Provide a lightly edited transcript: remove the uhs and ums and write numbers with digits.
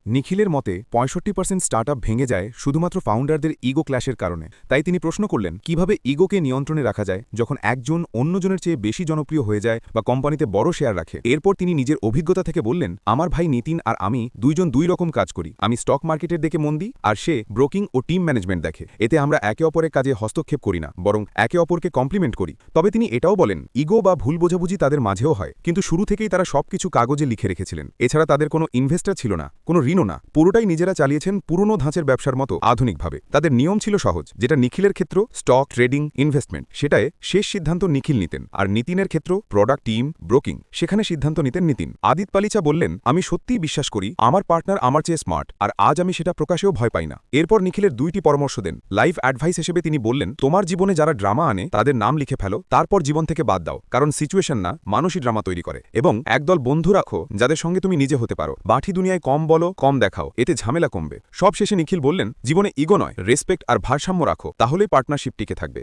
নিখিলের মতে ৬৫% স্টার্টআপ ভেঙে যায় শুধুমাত্র ফাউন্ডারদের ইগো ক্ল্যাশের কারণে। তাই তিনি প্রশ্ন করলেন কিভাবে ইগোকে নিয়ন্ত্রণে রাখা যায় যখন একজন অন্যজনের চেয়ে বেশি জনপ্রিয় হয়ে যায় বা কোম্পানিতে বড় শেয়ার রাখে। এরপর তিনি নিজের অভিজ্ঞতা থেকে বললেন, আমার ভাই নিতিন আর আমি দুইজন দুই রকম কাজ করি। আমি স্টক মার্কেটের দিকে মন দিই আর সে ব্রোকিং ও টিম ম্যানেজমেন্ট দেখে। এতে আমরা একে অপরের কাজে হস্তক্ষেপ করি না, বরং একে অপরকে কমপ্লিমেন্ট করি। তবে তিনি এটাও বলেন, ইগো বা ভুল বোঝাবুঝি তাদের মাঝেও হয়, কিন্তু শুরু থেকেই তারা সবকিছু কাগজে লিখে রেখেছিলেন। এছাড়া তাদের কোনো ইনভেস্টর ছিল না, কোনো ঋণও না, পুরোটাই নিজেরা চালিয়েছেন পুরনো ধাঁচের ব্যবসার মতো আধুনিকভাবে। তাদের নিয়ম ছিল সহজ, যেটা নিখিলের ক্ষেত্র স্টক ট্রেডিং ইনভেস্টমেন্ট, সেটায় শেষ সিদ্ধান্ত নিখিল নিতেন, আর নিতিনের ক্ষেত্র প্রোডাক্ট টিম ব্রোকিং, সেখানে সিদ্ধান্ত নিতেন নিতিন। আদিত পালিচা বললেন, আমি সত্যিই বিশ্বাস করি আমার পার্টনার আমার চেয়ে স্মার্ট, আর আজ আমি সেটা প্রকাশেও ভয় পাই না। এরপর নিখিলের দুইটি পরামর্শ দেন। লাইফ অ্যাডভাইস হিসেবে তিনি বললেন, তোমার জীবনে যারা ড্রামা আনে তাদের নাম লিখে ফেলো, তারপর জীবন থেকে বাদ দাও, কারণ সিচুয়েশন না, মানুষই ড্রামা তৈরি করে। এবং একদল বন্ধু রাখো যাদের সঙ্গে তুমি নিজে হতে পারো। বাঠি দুনিয়ায় কম বলো, কম দেখাও, এতে ঝামেলা কমবে। সব শেষে নিখিল বললেন, জীবনে ইগো নয়, রেসপেক্ট আর ভারসাম্য রাখো, তাহলেই পার্টনারশিপ টিকে থাকবে।